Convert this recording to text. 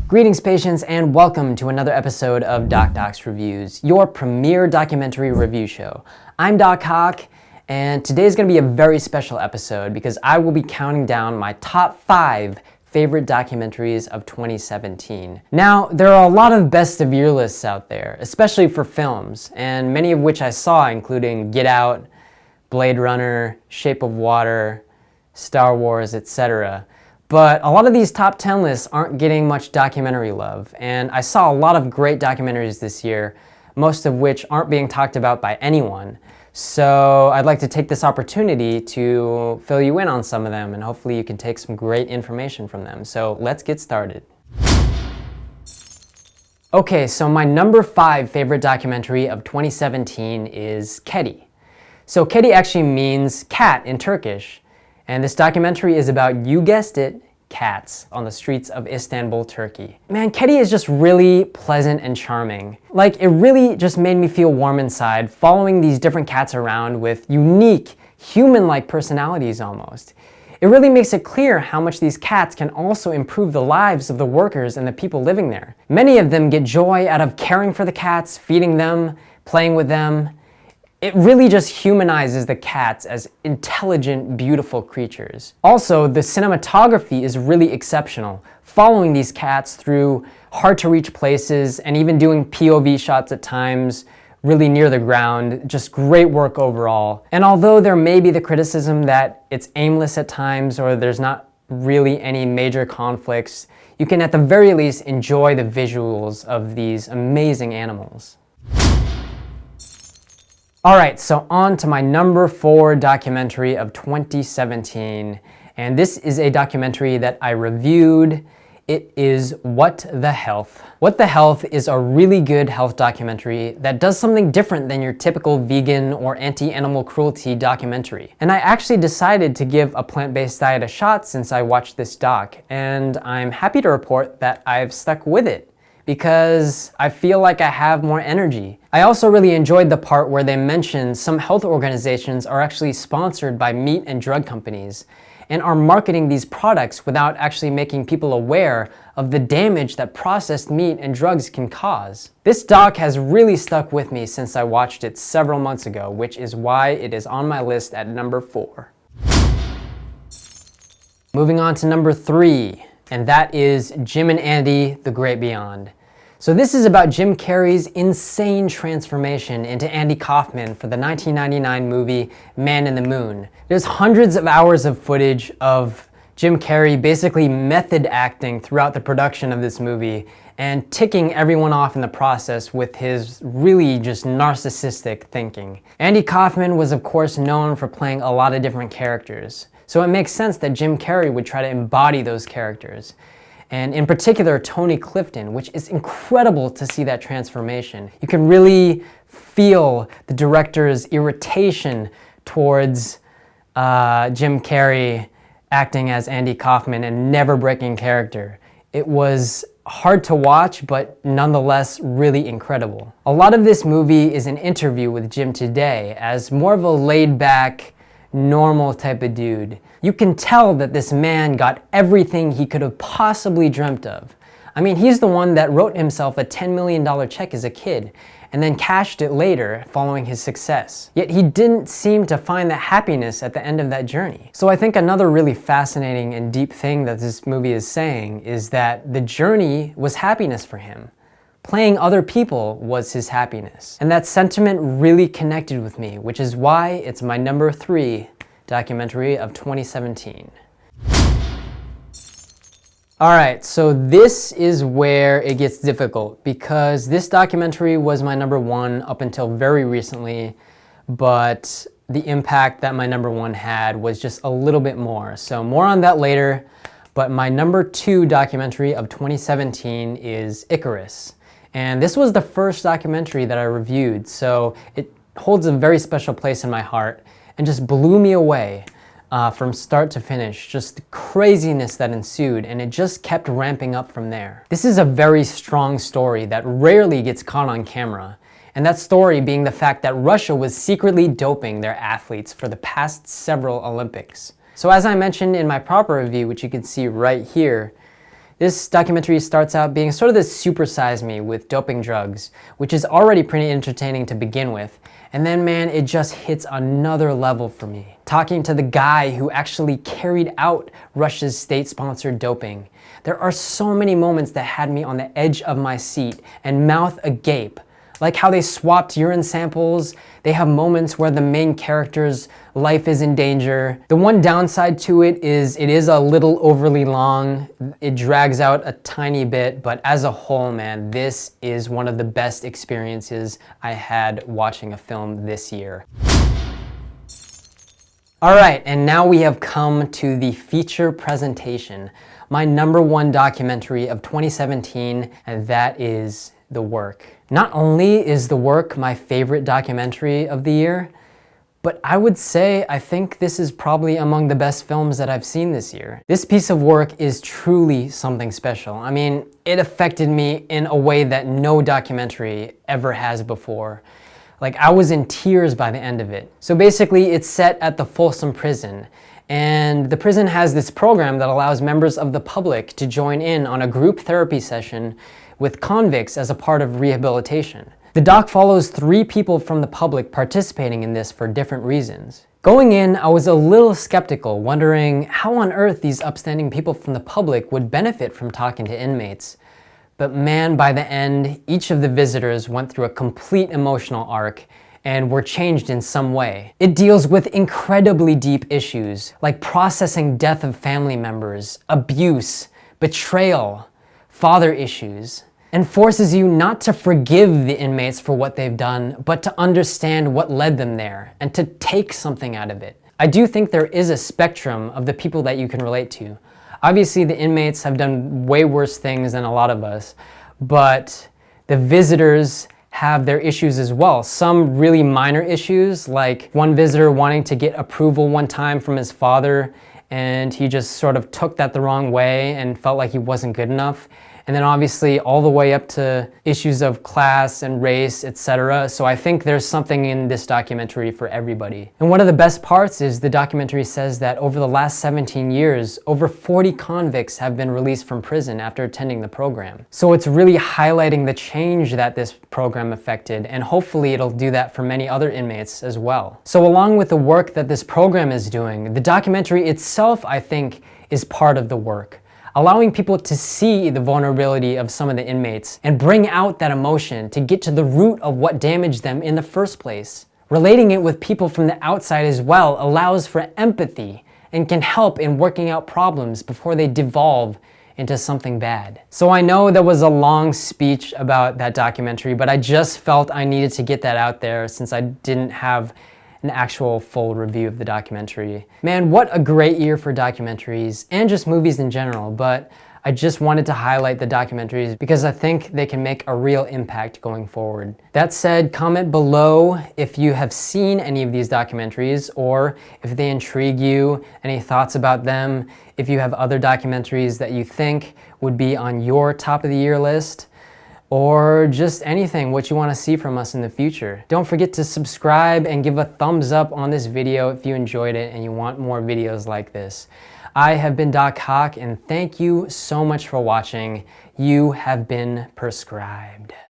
Greetings, patients, and welcome to another episode of Docs Reviews, your premier documentary review show. I'm Doc Hawk, and today's going to be a very special episode because I will be counting down my top 5 favorite documentaries of 2017. Now, there are a lot of best of year lists out there, especially for films, and many of which I saw, including Get Out, Blade Runner, Shape of Water, Star Wars, etc. But a lot of these top 10 lists aren't getting much documentary love, and I saw a lot of great documentaries this year, most of which aren't being talked about by anyone. So I'd like to take this opportunity to fill you in on some of them, and hopefully you can take some great information from them. So let's get started. Okay, so my number 5 favorite documentary of 2017 is Kedi. So Kedi actually means cat in Turkish. And this documentary is about, you guessed it, cats on the streets of Istanbul, Turkey. Man, Kedi is just really pleasant and charming. Like, it really just made me feel warm inside, following these different cats around with unique, human-like personalities almost. It really makes it clear how much these cats can also improve the lives of the workers and the people living there. Many of them get joy out of caring for the cats, feeding them, playing with them. It really just humanizes the cats as intelligent, beautiful creatures. Also, the cinematography is really exceptional, following these cats through hard-to-reach places and even doing POV shots at times, really near the ground. Just great work overall. And although there may be the criticism that it's aimless at times or there's not really any major conflicts, you can at the very least enjoy the visuals of these amazing animals. Alright, so on to my number 4 documentary of 2017, and this is a documentary that I reviewed. It is What the Health. What the Health is a really good health documentary that does something different than your typical vegan or anti-animal cruelty documentary. And I actually decided to give a plant-based diet a shot since I watched this doc, and I'm happy to report that I've stuck with it, because I feel like I have more energy. I also really enjoyed the part where they mentioned some health organizations are actually sponsored by meat and drug companies and are marketing these products without actually making people aware of the damage that processed meat and drugs can cause. This doc has really stuck with me since I watched it several months ago, which is why it is on my list at number 4. Moving on to number 3. And that is Jim and Andy, The Great Beyond. So this is about Jim Carrey's insane transformation into Andy Kaufman for the 1999 movie Man in the Moon. There's hundreds of hours of footage of Jim Carrey basically method acting throughout the production of this movie and ticking everyone off in the process with his really just narcissistic thinking. Andy Kaufman was of course known for playing a lot of different characters. So it makes sense that Jim Carrey would try to embody those characters. And in particular, Tony Clifton, which is incredible to see that transformation. You can really feel the director's irritation towards Jim Carrey acting as Andy Kaufman and never breaking character. It was hard to watch, but nonetheless really incredible. A lot of this movie is an interview with Jim today as more of a laid-back, normal type of dude. You can tell that this man got everything he could have possibly dreamt of. I mean, he's the one that wrote himself a $10 million check as a kid and then cashed it later following his success. Yet he didn't seem to find the happiness at the end of that journey. So I think another really fascinating and deep thing that this movie is saying is that the journey was happiness for him. Playing other people was his happiness. And that sentiment really connected with me, which is why it's my number 3 documentary of 2017. Alright, so this is where it gets difficult because this documentary was my number 1 up until very recently, but the impact that my number 1 had was just a little bit more. So more on that later, but my number 2 documentary of 2017 is Icarus. And this was the first documentary that I reviewed, so it holds a very special place in my heart and just blew me away from start to finish. Just the craziness that ensued, and it just kept ramping up from there. This is a very strong story that rarely gets caught on camera, and that story being the fact that Russia was secretly doping their athletes for the past several Olympics. So as I mentioned in my proper review, which you can see right here, This documentary starts out being sort of this supersize me with doping drugs, which is already pretty entertaining to begin with. And then, man, it just hits another level for me. Talking to the guy who actually carried out Russia's state-sponsored doping. There are so many moments that had me on the edge of my seat and mouth agape. Like how they swapped urine samples. They have moments where the main character's life is in danger. The one downside to it is a little overly long. It drags out a tiny bit, but as a whole, man, this is one of the best experiences I had watching a film this year. All right, and now we have come to the feature presentation, my #1 documentary of 2017, and that is The Work. Not only is The Work my favorite documentary of the year, but I would say I think this is probably among the best films that I've seen this year. This piece of work is truly something special. I mean, it affected me in a way that no documentary ever has before. Like, I was in tears by the end of it. So basically, it's set at the Folsom Prison, and the prison has this program that allows members of the public to join in on a group therapy session with convicts as a part of rehabilitation. The doc follows 3 people from the public participating in this for different reasons. Going in, I was a little skeptical, wondering how on earth these upstanding people from the public would benefit from talking to inmates. But man, by the end, each of the visitors went through a complete emotional arc and were changed in some way. It deals with incredibly deep issues, like processing death of family members, abuse, betrayal, father issues, and forces you not to forgive the inmates for what they've done, but to understand what led them there and to take something out of it. I do think there is a spectrum of the people that you can relate to. Obviously, the inmates have done way worse things than a lot of us, but the visitors have their issues as well. Some really minor issues, like one visitor wanting to get approval one time from his father, and he just sort of took that the wrong way and felt like he wasn't good enough. And then obviously all the way up to issues of class and race, etc. So I think there's something in this documentary for everybody. And one of the best parts is the documentary says that over the last 17 years, over 40 convicts have been released from prison after attending the program. So it's really highlighting the change that this program affected, and hopefully it'll do that for many other inmates as well. So along with the work that this program is doing, the documentary itself, I think, is part of the work. Allowing people to see the vulnerability of some of the inmates and bring out that emotion to get to the root of what damaged them in the first place. Relating it with people from the outside as well allows for empathy and can help in working out problems before they devolve into something bad. So I know there was a long speech about that documentary, but I just felt I needed to get that out there since I didn't have an actual full review of the documentary. Man, what a great year for documentaries and just movies in general, but I just wanted to highlight the documentaries because I think they can make a real impact going forward. That said, comment below if you have seen any of these documentaries or if they intrigue you, any thoughts about them, if you have other documentaries that you think would be on your top of the year list, or just anything, what you want to see from us in the future. Don't forget to subscribe and give a thumbs up on this video if you enjoyed it and you want more videos like this. I have been Doc Hawk, and thank you so much for watching. You have been prescribed.